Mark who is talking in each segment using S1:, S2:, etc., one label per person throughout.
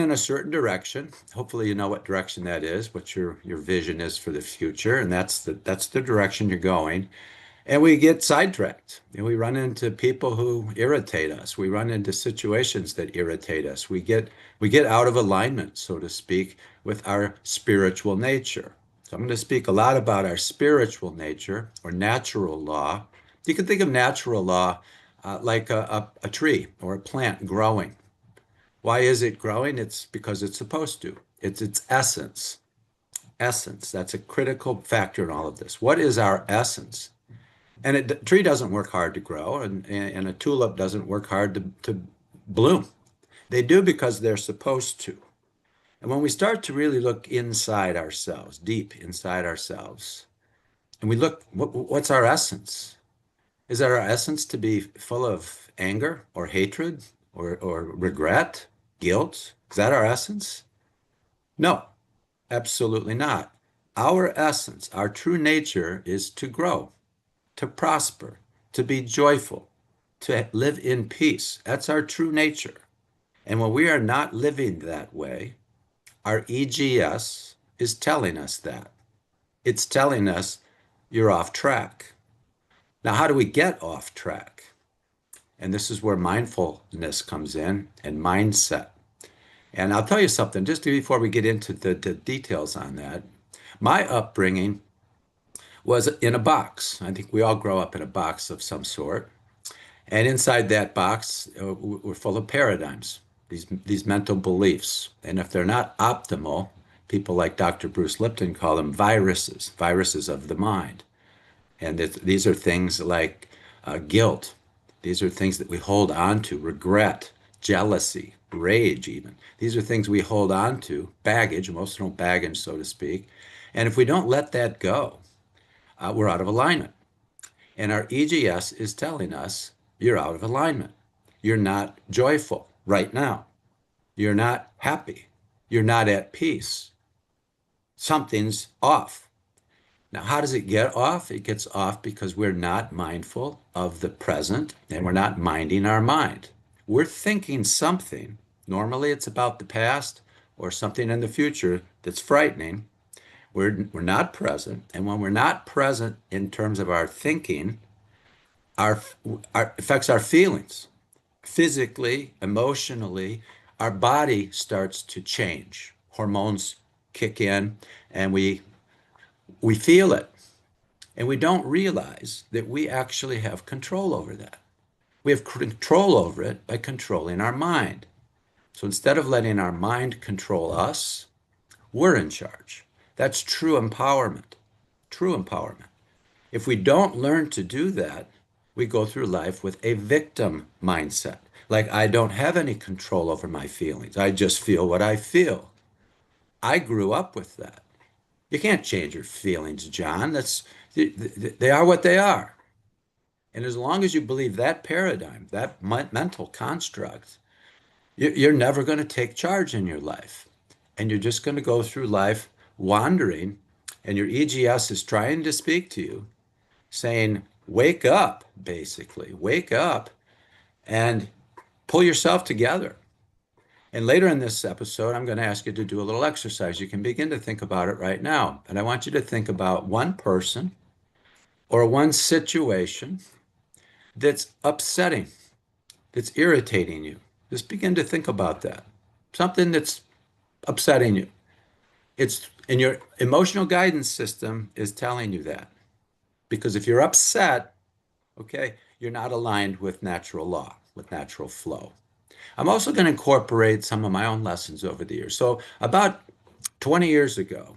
S1: in a certain direction. Hopefully you know what direction that is, what your vision is for the future, and that's the direction you're going. And we get sidetracked and we run into people who irritate us. We run into situations that irritate us. We get out of alignment, so to speak, with our spiritual nature. So I'm going to speak a lot about our spiritual nature or natural law. You can think of natural law like a tree or a plant growing. Why is it growing? It's because it's supposed to. It's its essence. Essence. That's a critical factor in all of this. What is our essence? And a tree doesn't work hard to grow, and a tulip doesn't work hard to bloom. They do because they're supposed to. And when we start to really look inside ourselves, deep inside ourselves, and we look, what's our essence? Is that our essence to be full of anger or hatred or regret, guilt? Is that our essence? No, absolutely not. Our essence, our true nature is to grow, to prosper, to be joyful, to live in peace. That's our true nature. And when we are not living that way, our EGS is telling us that. It's telling us you're off track. Now, how do we get off track? And this is where mindfulness comes in and mindset. And I'll tell you something, just before we get into the details on that. My upbringing was in a box. I think we all grow up in a box of some sort. And inside that box, we're full of paradigms, these mental beliefs. And if they're not optimal, people like Dr. Bruce Lipton call them viruses, viruses of the mind. And these are things like guilt. These are things that we hold on to, regret, jealousy, rage, even. These are things we hold on to, baggage, emotional baggage, so to speak. And if we don't let that go, we're out of alignment. And our EGS is telling us you're out of alignment. You're not joyful right now. You're not happy. You're not at peace. Something's off. Now, how does it get off? It gets off because we're not mindful of the present and we're not minding our mind. We're thinking something. Normally, it's about the past or something in the future that's frightening. We're not present. And when we're not present in terms of our thinking, our, our affects our feelings. Physically, emotionally, our body starts to change. Hormones kick in and we feel it. And we don't realize that we actually have control over that. We have control over it by controlling our mind. So instead of letting our mind control us, we're in charge. That's true empowerment. True empowerment. If we don't learn to do that, we go through life with a victim mindset. Like, I don't have any control over my feelings. I just feel what I feel. I grew up with that. You can't change your feelings, John. They are what they are. And as long as you believe that paradigm, that mental construct, you're never going to take charge in your life. And you're just going to go through life wandering, and your EGS is trying to speak to you, saying, wake up, basically, wake up and pull yourself together. And later in this episode, I'm going to ask you to do a little exercise. You can begin to think about it right now. And I want you to think about one person or one situation that's upsetting, that's irritating you. Just begin to think about that. Something that's upsetting you. It's and your emotional guidance system is telling you that. Because if you're upset, okay, you're not aligned with natural law, with natural flow. I'm also going to incorporate some of my own lessons over the years. So about 20 years ago,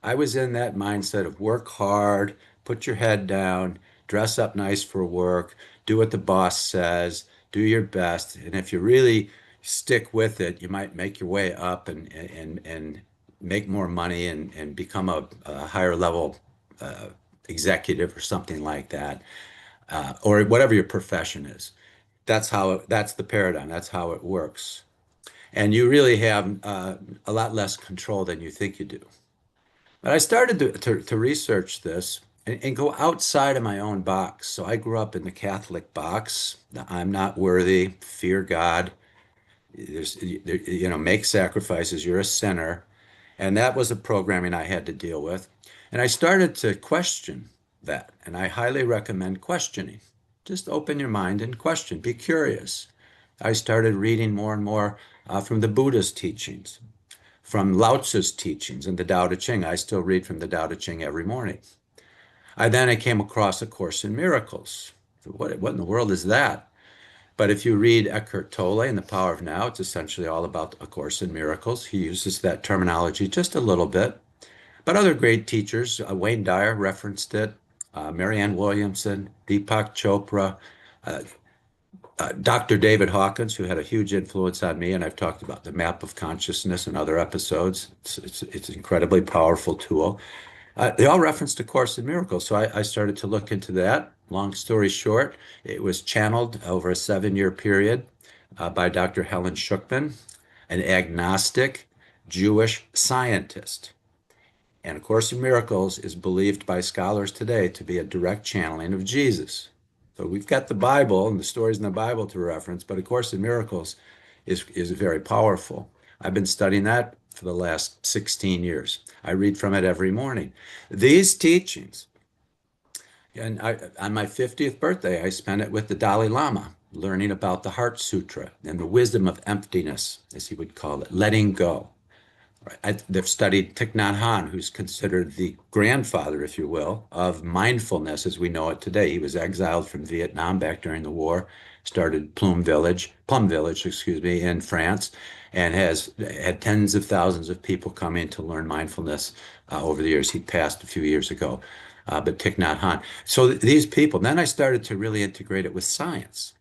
S1: I was in that mindset of work hard, put your head down, dress up nice for work, do what the boss says, do your best. And if you really stick with it, you might make your way up and make more money and become a higher level executive or something like that, or whatever your profession is. That's the paradigm. That's how it works. And you really have a lot less control than you think you do. But I started to research this and go outside of my own box. So I grew up in the Catholic box. I'm not worthy, fear God, Make sacrifices. You're a sinner. And that was the programming I had to deal with. And I started to question that. And I highly recommend questioning. Just open your mind and question. Be curious. I started reading more and more from the Buddha's teachings, from Lao Tzu's teachings and the Tao Te Ching. I still read from the Tao Te Ching every morning. I came across A Course in Miracles. What in the world is that? But if you read Eckhart Tolle and The Power of Now, it's essentially all about A Course in Miracles. He uses that terminology just a little bit. But other great teachers, Wayne Dyer referenced it, Marianne Williamson, Deepak Chopra, uh, Dr. David Hawkins, who had a huge influence on me, and I've talked about the map of consciousness in other episodes. It's an incredibly powerful tool. They all referenced A Course in Miracles, so I started to look into that. Long story short, it was channeled over a 7-year period by Dr. Helen Schucman, an agnostic Jewish scientist. And A Course in Miracles is believed by scholars today to be a direct channeling of Jesus. So we've got the Bible and the stories in the Bible to reference, but A Course in Miracles is very powerful. I've been studying that for the last 16 years. I read from it every morning. These teachings, and on my 50th birthday, I spent it with the Dalai Lama, learning about the Heart Sutra and the wisdom of emptiness, as he would call it, letting go. They've studied Thich Nhat Hanh, who's considered the grandfather, if you will, of mindfulness as we know it today. He was exiled from Vietnam back during the war, started Plum Village, excuse me, in France, and has had tens of thousands of people come in to learn mindfulness over the years. He passed a few years ago, but Thich Nhat Hanh. So these people, then I started to really integrate it with science.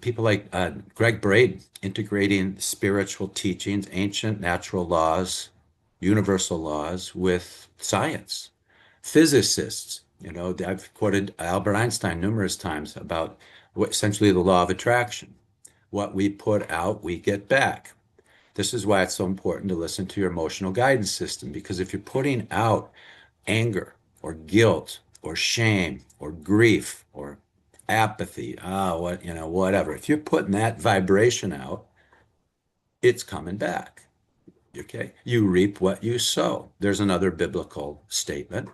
S1: People like Greg Braden integrating spiritual teachings, ancient natural laws, universal laws with science. Physicists, I've quoted Albert Einstein numerous times about essentially the law of attraction. What we put out, we get back. This is why it's so important to listen to your emotional guidance system, because if you're putting out anger or guilt or shame or grief or apathy, whatever. If you're putting that vibration out, it's coming back. Okay. You reap what you sow. There's another biblical statement.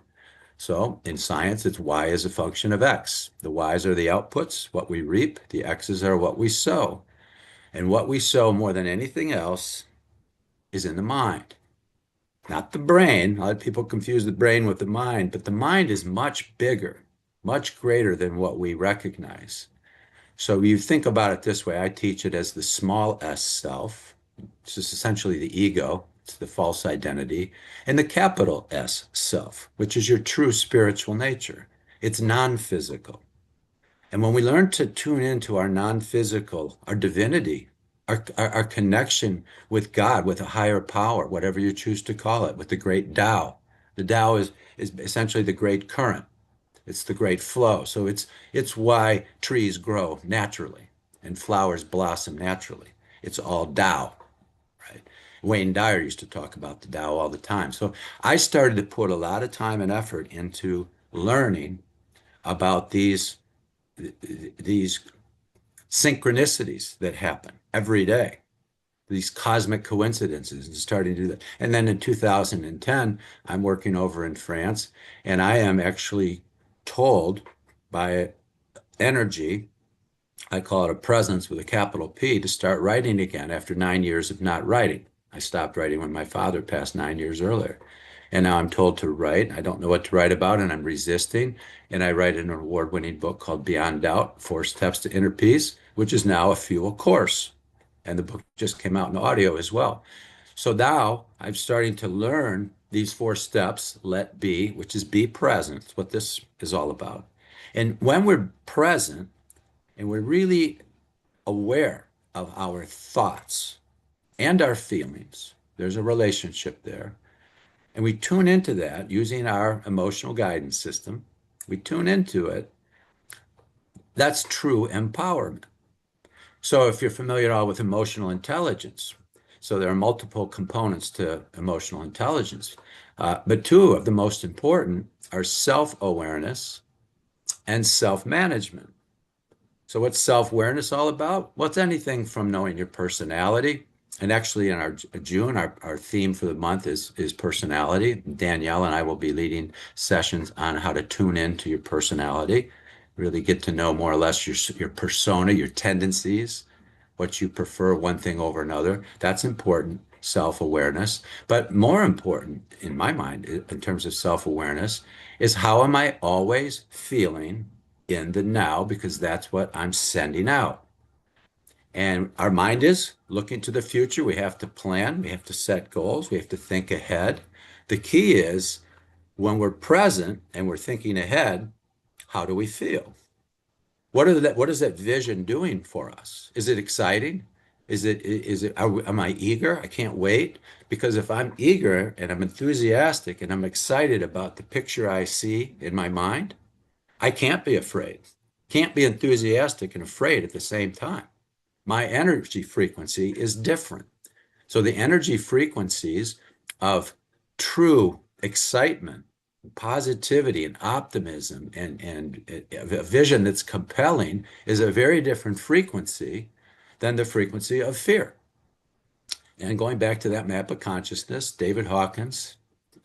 S1: So in science, it's Y is a function of X. The Y's are the outputs, what we reap. The X's are what we sow. And what we sow more than anything else is in the mind, not the brain. A lot of people confuse the brain with the mind, but the mind is much bigger, much greater than what we recognize. So you think about it this way. I teach it as the small s self. It's just essentially the ego. It's the false identity. And the capital S self, which is your true spiritual nature. It's non-physical. And when we learn to tune into our non-physical, our divinity, our connection with God, with a higher power, whatever you choose to call it, with the great Tao. The Tao is essentially the great current. It's the great flow. So it's why trees grow naturally and flowers blossom naturally. It's all Tao, right? Wayne Dyer used to talk about the Tao all the time. So I started to put a lot of time and effort into learning about these synchronicities that happen every day, these cosmic coincidences, and starting to do that. And then in 2010, I'm working over in France, and I am actually told by energy, I call it a presence with a capital P, to start writing again after 9 years of not writing. I stopped writing when my father passed 9 years earlier. And now I'm told to write. I don't know what to write about, and I'm resisting. And I write an award-winning book called Beyond Doubt, 4 Steps to Inner Peace, which is now a fuel course. And the book just came out in audio as well. So now I'm starting to learn these 4 steps, let be, which is be present. It's what this is all about. And when we're present and we're really aware of our thoughts and our feelings, there's a relationship there. And we tune into that using our emotional guidance system. We tune into it. That's true empowerment. So if you're familiar at all with emotional intelligence, so there are multiple components to emotional intelligence, but 2 of the most important are self-awareness and self-management. So what's self-awareness all about? Well, it's anything from knowing your personality. And actually in our June, our theme for the month is personality. Danielle and I will be leading sessions on how to tune into your personality, really get to know more or less your persona, your tendencies, what you prefer one thing over another. That's important, self-awareness. But more important, in my mind, in terms of self-awareness, is how am I always feeling in the now? Because that's what I'm sending out. And our mind is looking to the future. We have to plan, we have to set goals, we have to think ahead. The key is when we're present and we're thinking ahead, how do we feel? What is that vision doing for us? Is it exciting? Am I eager? I can't wait. Because if I'm eager and I'm enthusiastic and I'm excited about the picture I see in my mind, I can't be afraid. Can't be enthusiastic and afraid at the same time. My energy frequency is different. So the energy frequencies of true excitement, positivity, and optimism, and a vision that's compelling is a very different frequency than the frequency of fear. And going back to that map of consciousness, David Hawkins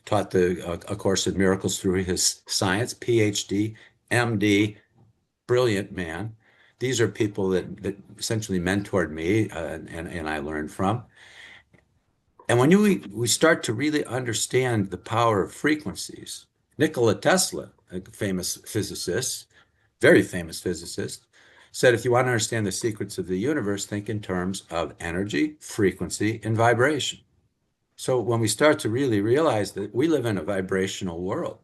S1: taught A Course in Miracles through his science, PhD, MD, brilliant man. These are people that essentially mentored me and I learned from. And when we start to really understand the power of frequencies, Nikola Tesla, a famous physicist, very famous physicist, said if you want to understand the secrets of the universe, think in terms of energy, frequency, and vibration. So when we start to really realize that we live in a vibrational world,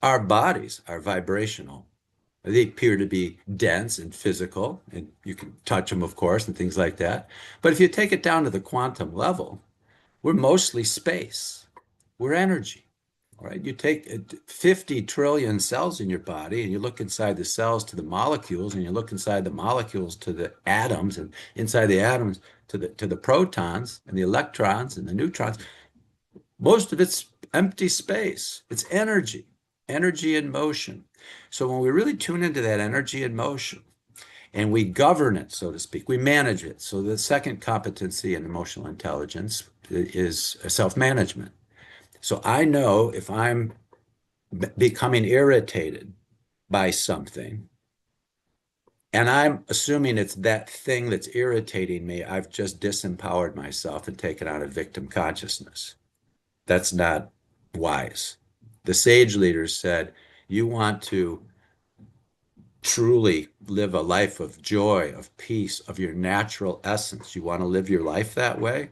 S1: our bodies are vibrational. They appear to be dense and physical, and you can touch them, of course, and things like that. But if you take it down to the quantum level, we're mostly space. We're energy. All right. You take 50 trillion cells in your body and you look inside the cells to the molecules and you look inside the molecules to the atoms and inside the atoms to the protons and the electrons and the neutrons. Most of it's empty space. It's energy, energy in motion. So when we really tune into that energy in motion, and we govern it, so to speak. We manage it. So the second competency in emotional intelligence is self-management. So I know if I'm becoming irritated by something, and I'm assuming it's that thing that's irritating me, I've just disempowered myself and taken on a victim consciousness. That's not wise. The sage leaders said, you want to truly live a life of joy, of peace, of your natural essence, you want to live your life that way,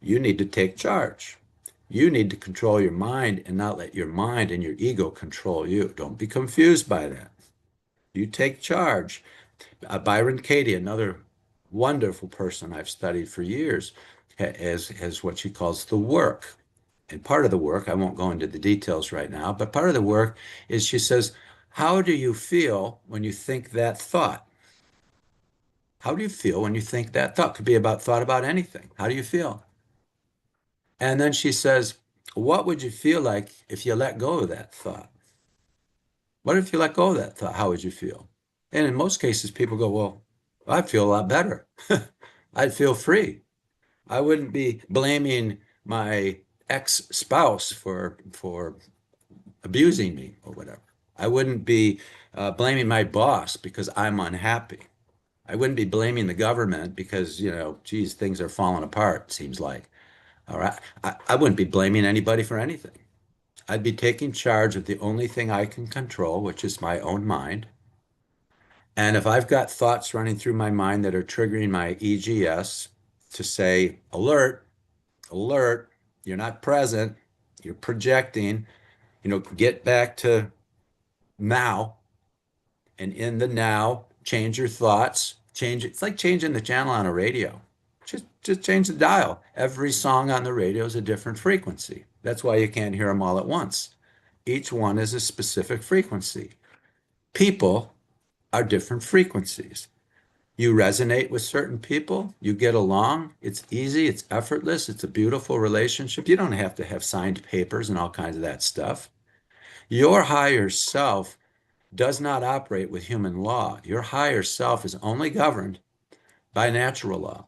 S1: you need to take charge. You need to control your mind and not let your mind and your ego control you. Don't be confused by that. You take charge. Byron Katie, another wonderful person I've studied for years, has what she calls the work. And part of the work, I won't go into the details right now, but part of the work is she says, how do you feel when you think that thought? How do you feel when you think that thought? Could be about thought about anything. How do you feel? And then she says, what would you feel like if you let go of that thought? What if you let go of that thought? How would you feel? And in most cases, people go, well, I feel a lot better. I'd feel free. I wouldn't be blaming my ex-spouse for abusing me or whatever. I wouldn't be blaming my boss because I'm unhappy. I wouldn't be blaming the government because, geez, things are falling apart, seems like. All right. I wouldn't be blaming anybody for anything. I'd be taking charge of the only thing I can control, which is my own mind. And if I've got thoughts running through my mind that are triggering my EGS to say, alert, alert, you're not present, you're projecting, get back to now, and in the now, change your thoughts, change it. It's like changing the channel on a radio. Just change the dial. Every song on the radio is a different frequency. That's why you can't hear them all at once. Each one is a specific frequency. People are different frequencies. You resonate with certain people, you get along, it's easy, it's effortless, it's a beautiful relationship. You don't have to have signed papers and all kinds of that stuff. Your higher self does not operate with human law. Your higher self is only governed by natural law,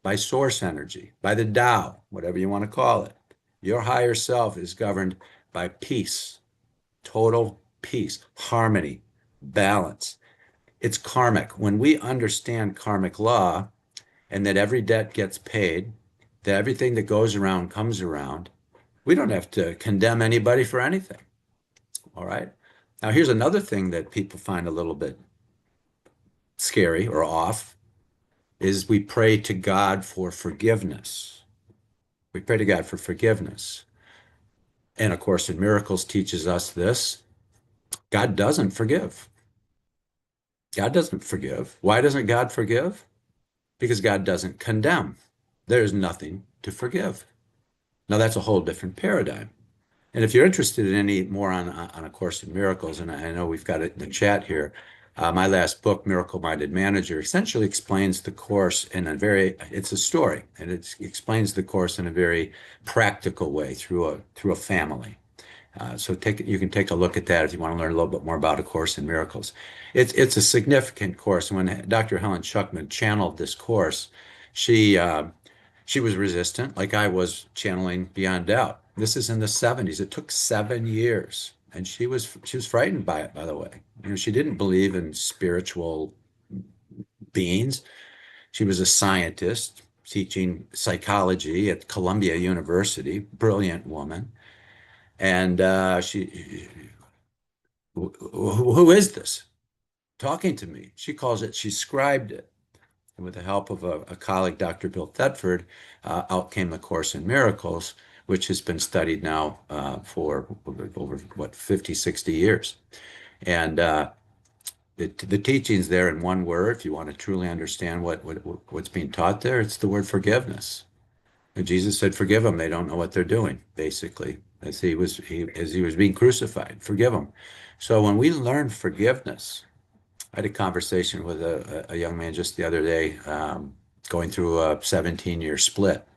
S1: by source energy, by the Tao, whatever you want to call it. Your higher self is governed by peace, total peace, harmony, balance. It's karmic. When we understand karmic law and that every debt gets paid, that everything that goes around comes around, we don't have to condemn anybody for anything. All right. Now, here's another thing that people find a little bit scary or off is we pray to God for forgiveness. We pray to God for forgiveness. And of course, in Miracles teaches us this. God doesn't forgive. God doesn't forgive. Why doesn't God forgive? Because God doesn't condemn. There's nothing to forgive. Now, that's a whole different paradigm. And if you're interested in any more on A Course in Miracles, and I know we've got it in the chat here, my last book, Miracle Minded Manager, essentially explains the Course in a it's a story, and it explains the Course in a very practical way through a family. So you can take a look at that if you want to learn a little bit more about A Course in Miracles. It's a significant course. When Dr. Helen Schuckman channeled this course, she she was resistant, like I was channeling Beyond Doubt. This is in the 70s. It took 7 years, and she was frightened by it, by the way. She didn't believe in spiritual beings. She was a scientist teaching psychology at Columbia University, brilliant woman. And who is this talking to me? She calls it, she scribed it. And with the help of a colleague, Dr. Bill Thetford, out came the Course in Miracles, which has been studied now for over, what, 50, 60 years. And the teachings there in one word, if you want to truly understand what's being taught there, it's the word forgiveness. And Jesus said, forgive them. They don't know what they're doing, basically, as he was being crucified. Forgive them. So when we learn forgiveness, I had a conversation with a young man just the other day, going through a 17-year split,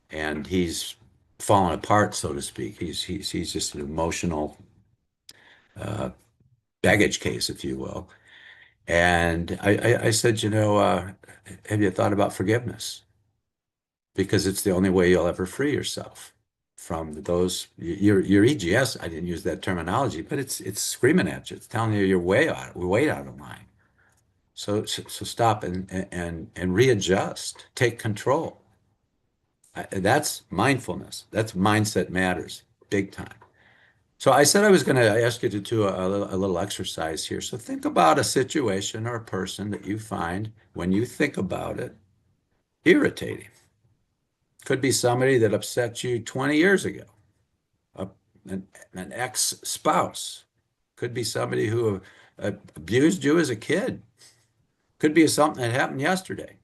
S1: and he's fallen apart, so to speak. He's just an emotional uh, baggage case, if you will. And I said, have you thought about forgiveness? Because it's the only way you'll ever free yourself from your EGS. I didn't use that terminology, but it's screaming at you. It's telling you you're way out of line. So stop and readjust. Take control. That's mindfulness. That's mindset matters big time. So I said I was going to ask you to do a little exercise here. So think about a situation or a person that you find, when you think about it, irritating. Could be somebody that upset you 20 years ago, a, an ex-spouse. Could be somebody who abused you as a kid. Could be something that happened yesterday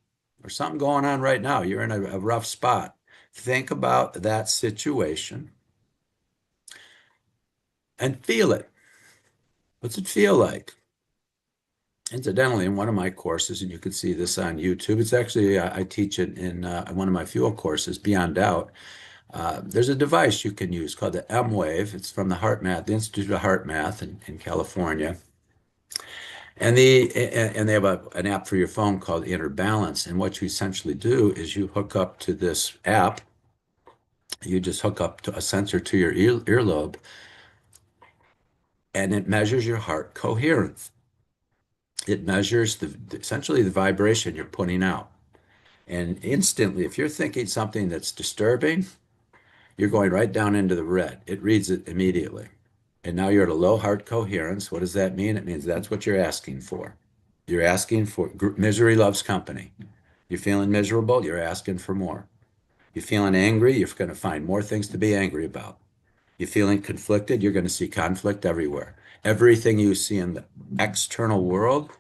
S1: or something going on right now. You're in a rough spot. Think about that situation and feel it. What's it feel like? Incidentally, in one of my courses, and you can see this on YouTube, it's actually, I teach it in one of my fuel courses, Beyond Doubt. There's a device you can use called the M Wave. It's from the Heart Math, the Institute of Heart Math in California. And they have an app for your phone called Inner Balance. And what you essentially do is you hook up to this app. You just hook up to a sensor to your earlobe, and it measures your heart coherence. It measures essentially the vibration you're putting out. And instantly, if you're thinking something that's disturbing, you're going right down into the red. It reads it immediately. And now you're at a low heart coherence. What does that mean? It means that's what you're asking for. You're asking for misery loves company. You're feeling miserable, you're asking for more. You're feeling angry, you're going to find more things to be angry about. You're feeling conflicted, you're going to see conflict everywhere. Everything you see in the external world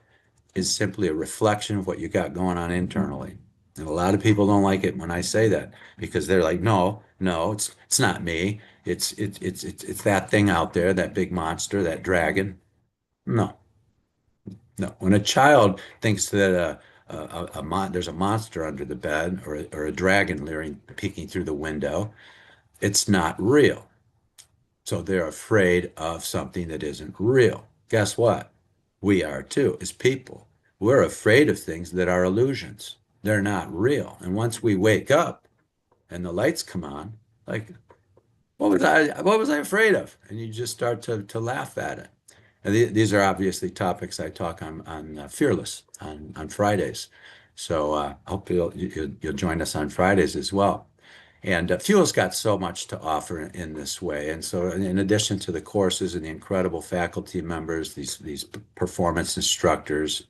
S1: is simply a reflection of what you got going on internally. And a lot of people don't like it when I say that, because they're like, no, it's not me. It's that thing out there, that big monster, that dragon. No, no. When a child thinks that there's a monster under the bed, or a dragon peeking through the window, it's not real. So they're afraid of something that isn't real. Guess what? We are too, as people. We're afraid of things that are illusions. They're not real. And once we wake up and the lights come on, like, what was I afraid of? And you just start to laugh at it. And these are obviously topics I talk on Fearless on Fridays. So I hope you'll join us on Fridays as well. And Fuel's got so much to offer in this way. And so, in addition to the courses and the incredible faculty members, these performance instructors,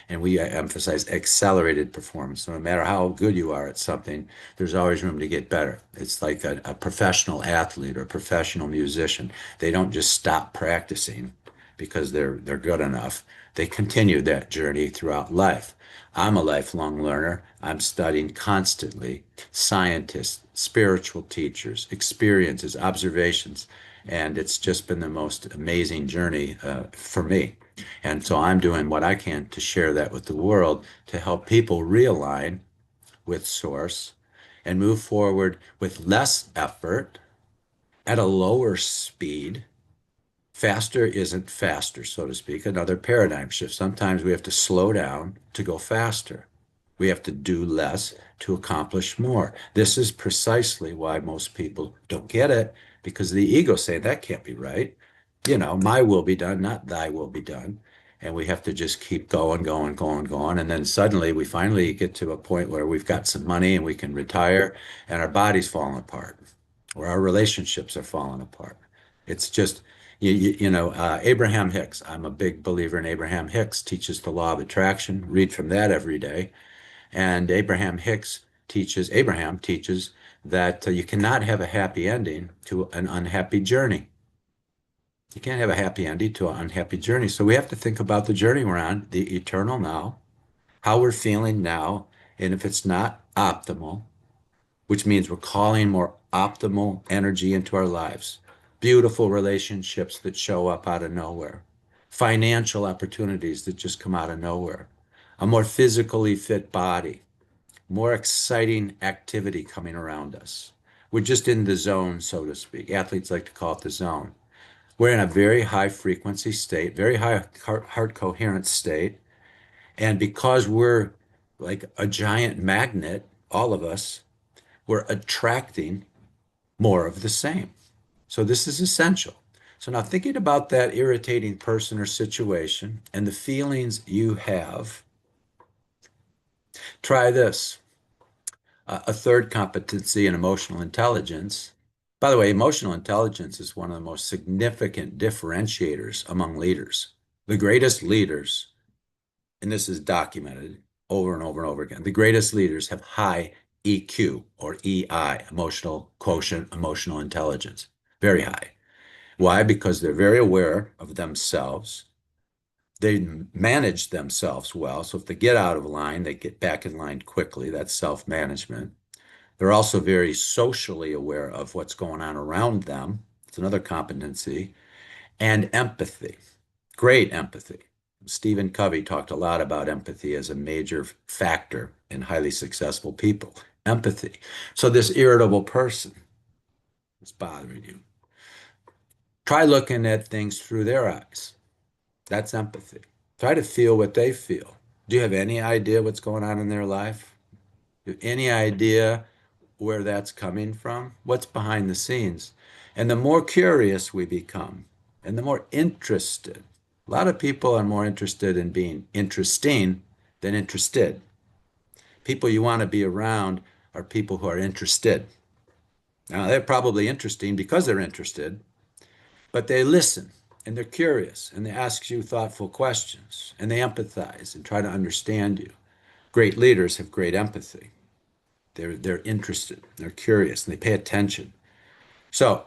S1: and we emphasize accelerated performance. So no matter how good you are at something, there's always room to get better. It's like a professional athlete or a professional musician. They don't just stop practicing because they're good enough. They continue that journey throughout life. I'm a lifelong learner. I'm studying constantly scientists, spiritual teachers, experiences, observations, and it's just been the most amazing journey for me. And so I'm doing what I can to share that with the world to help people realign with Source and move forward with less effort at a lower speed. Faster isn't faster, so to speak, another paradigm shift. Sometimes we have to slow down to go faster. We have to do less to accomplish more. This is precisely why most people don't get it because the ego say that can't be right. My will be done, not thy will be done. And we have to just keep going, going, going, going. And then suddenly we finally get to a point where we've got some money and we can retire and our body's falling apart or our relationships are falling apart. It's just, Abraham Hicks. I'm a big believer in Abraham Hicks, teaches the law of attraction. Read from that every day. And Abraham teaches that you cannot have a happy ending to an unhappy journey. You can't have a happy ending to an unhappy journey. So we have to think about the journey we're on, the eternal now, how we're feeling now. And if it's not optimal, which means we're calling more optimal energy into our lives, beautiful relationships that show up out of nowhere, financial opportunities that just come out of nowhere, a more physically fit body, more exciting activity coming around us. We're just in the zone, so to speak. Athletes like to call it the zone. We're in a very high frequency state, very high heart coherence state. And because we're like a giant magnet, all of us, we're attracting more of the same. So this is essential. So now thinking about that irritating person or situation and the feelings you have, try this. A third competency in emotional intelligence. By the way, emotional intelligence is one of the most significant differentiators among leaders. The greatest leaders, and this is documented over and over and over again, the greatest leaders have high EQ or EI, emotional quotient, emotional intelligence, very high. Why? Because they're very aware of themselves. They manage themselves well. So if they get out of line, they get back in line quickly. That's self-management. They're also very socially aware of what's going on around them. It's another competency. And empathy, great empathy. Stephen Covey talked a lot about empathy as a major factor in highly successful people. Empathy. So this irritable person is bothering you. Try looking at things through their eyes. That's empathy. Try to feel what they feel. Do you have any idea what's going on in their life? Do you have any idea where that's coming from? What's behind the scenes? And the more curious we become, and the more interested, a lot of people are more interested in being interesting than interested. People you want to be around are people who are interested. Now, they're probably interesting because they're interested, but they listen and they're curious and they ask you thoughtful questions and they empathize and try to understand you. Great leaders have great empathy. They're interested, they're curious, and they pay attention. So,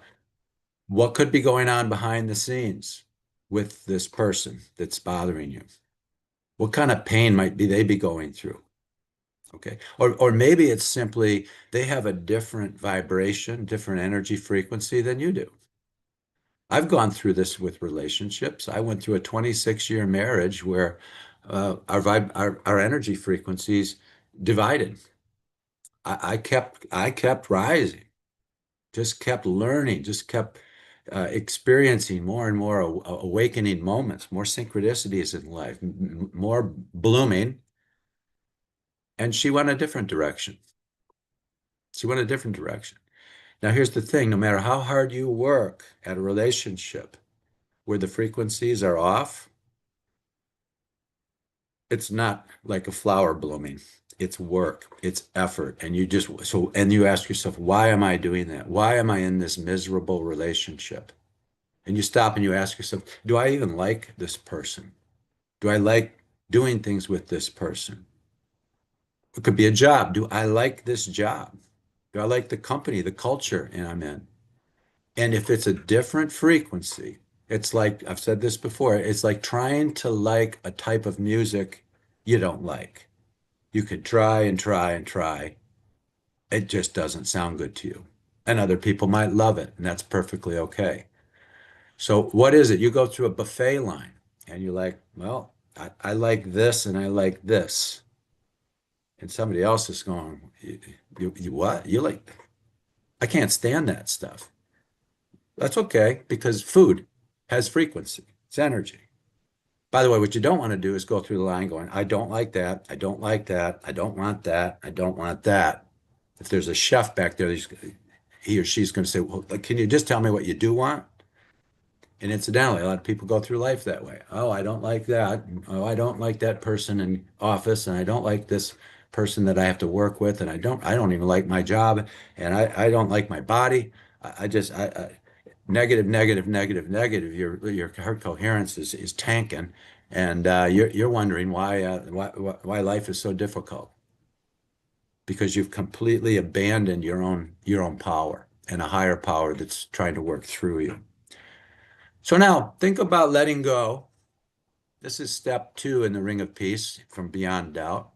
S1: what could be going on behind the scenes with this person that's bothering you? What kind of pain might be they be going through? Okay. Or maybe it's simply they have a different vibration, different energy frequency than you do. I've gone through this with relationships. I went through a 26-year marriage where our energy frequencies divided. I kept rising, just kept learning, just kept experiencing more and more awakening moments, more synchronicities in life, more blooming. And she went a different direction. She went a different direction. Now, here's the thing, no matter how hard you work at a relationship where the frequencies are off, it's not like a flower blooming. It's work, it's effort. And you just, so, and you ask yourself, why am I doing that? Why am I in this miserable relationship? And you stop and you ask yourself, do I even like this person? Do I like doing things with this person? It could be a job. Do I like this job? Do I like the company, the culture and I'm in? And if it's a different frequency, it's like, I've said this before, it's like trying to like a type of music you don't like. You could try and try and try. It just doesn't sound good to you. And other people might love it, and that's perfectly okay. So what is it? You go through a buffet line and you're like, well, I like this and I like this. And somebody else is going, you what? You like, I can't stand that stuff. That's okay because food has frequency, it's energy. By the way, what you don't want to do is go through the line going, I don't like that. I don't like that. I don't want that. I don't want that. If there's a chef back there, he or she's going to say, well, can you just tell me what you do want? And incidentally, a lot of people go through life that way. Oh, I don't like that. Oh, I don't like that person in office, and I don't like this person that I have to work with, and I don't even like my job, and I don't like my body. I negative, negative, negative, negative. Your heart coherence is tanking, and you're wondering why life is so difficult because you've completely abandoned your own power and a higher power that's trying to work through you. So now think about letting go. This is step two in the ring of peace from beyond doubt.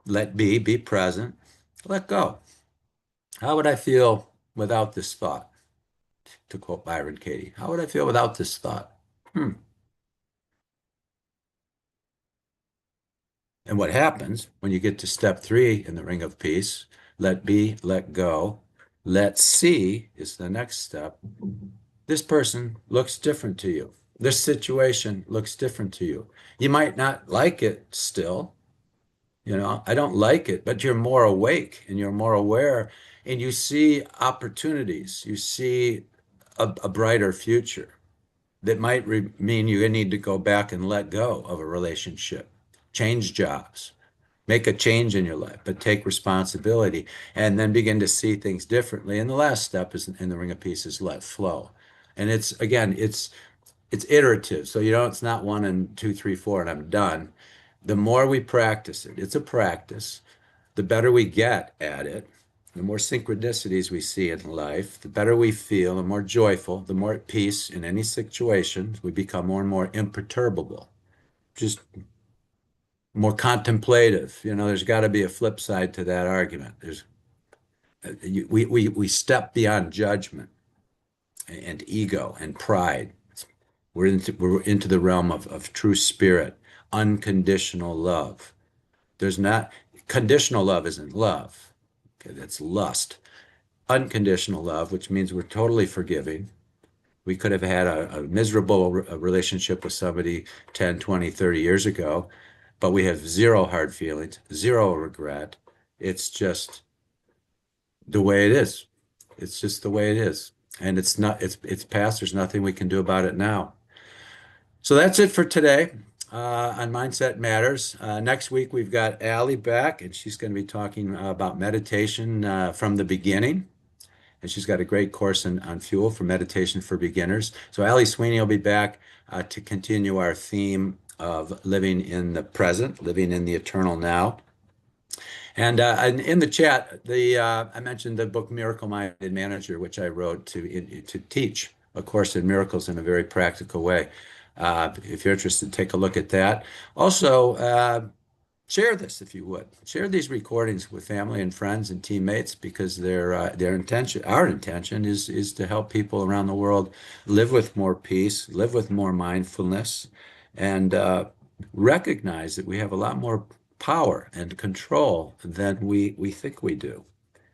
S1: Let be present, let go. How would I feel without this thought? To quote Byron Katie, how would I feel without this thought? Hmm. And what happens when you get to step three in the ring of peace? Let be, let go. Let see is the next step. This person looks different to you. This situation looks different to you. You might not like it still. I don't like it, but you're more awake and you're more aware and you see opportunities. You see a brighter future that might mean you need to go back and let go of a relationship, change jobs, make a change in your life, but take responsibility and then begin to see things differently. And the last step is in the ring of peace is let flow. And it's again, it's iterative. So it's not one and two, three, four, and I'm done. The more we practice it, it's a practice, the better we get at it, the more synchronicities we see in life, the better we feel, the more joyful, the more at peace in any situation, we become more and more imperturbable, just more contemplative. There's got to be a flip side to that argument. We step beyond judgment and ego and pride. We're into the realm of true spirit, unconditional love. There's not conditional love isn't love. Okay, that's lust. Unconditional love, which means we're totally forgiving. We could have had a miserable relationship with somebody 10, 20, 30 years ago, but we have zero hard feelings, zero regret. It's just the way it is. It's just the way it is. And it's past. There's nothing we can do about it now. So that's it for today on Mindset Matters. Next week, we've got Allie back, and she's going to be talking about meditation from the beginning. And she's got a great course on fuel for meditation for beginners. So Allie Sweeney will be back to continue our theme of living in the present, living in the eternal now. And in the chat, I mentioned the book Miracle Minded Manager, which I wrote to teach A Course in Miracles in a very practical way. If you're interested, take a look at that. Also, share this if you would. Share these recordings with family and friends and teammates because our intention is to help people around the world live with more peace, live with more mindfulness, and recognize that we have a lot more power and control than we think we do.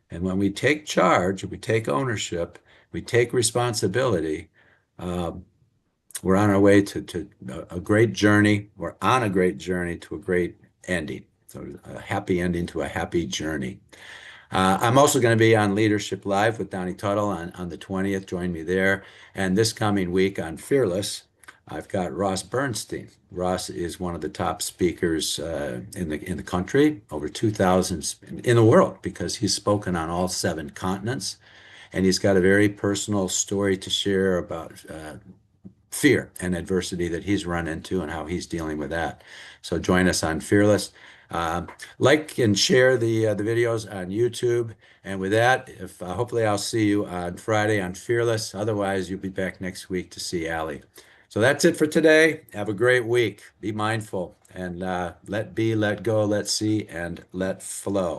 S1: And when we take charge, we take ownership, we take responsibility, um, we're on our way to a great journey. We're on a great journey to a great ending. So a happy ending to a happy journey. I'm also going to be on Leadership Live with Donnie Tuttle on the 20th. Join me there. And this coming week on Fearless, I've got Ross Bernstein. Ross is one of the top speakers in the country, over 2,000 in the world, because he's spoken on all 7 continents, and he's got a very personal story to share about fear and adversity that he's run into and how he's dealing with that. So join us on Fearless. Uh, like and share the videos on YouTube. And with that, if hopefully I'll see you on Friday on Fearless. Otherwise, you'll be back next week to see Allie. So that's it for today. Have a great week. Be mindful and let be, let go, let see, and let flow.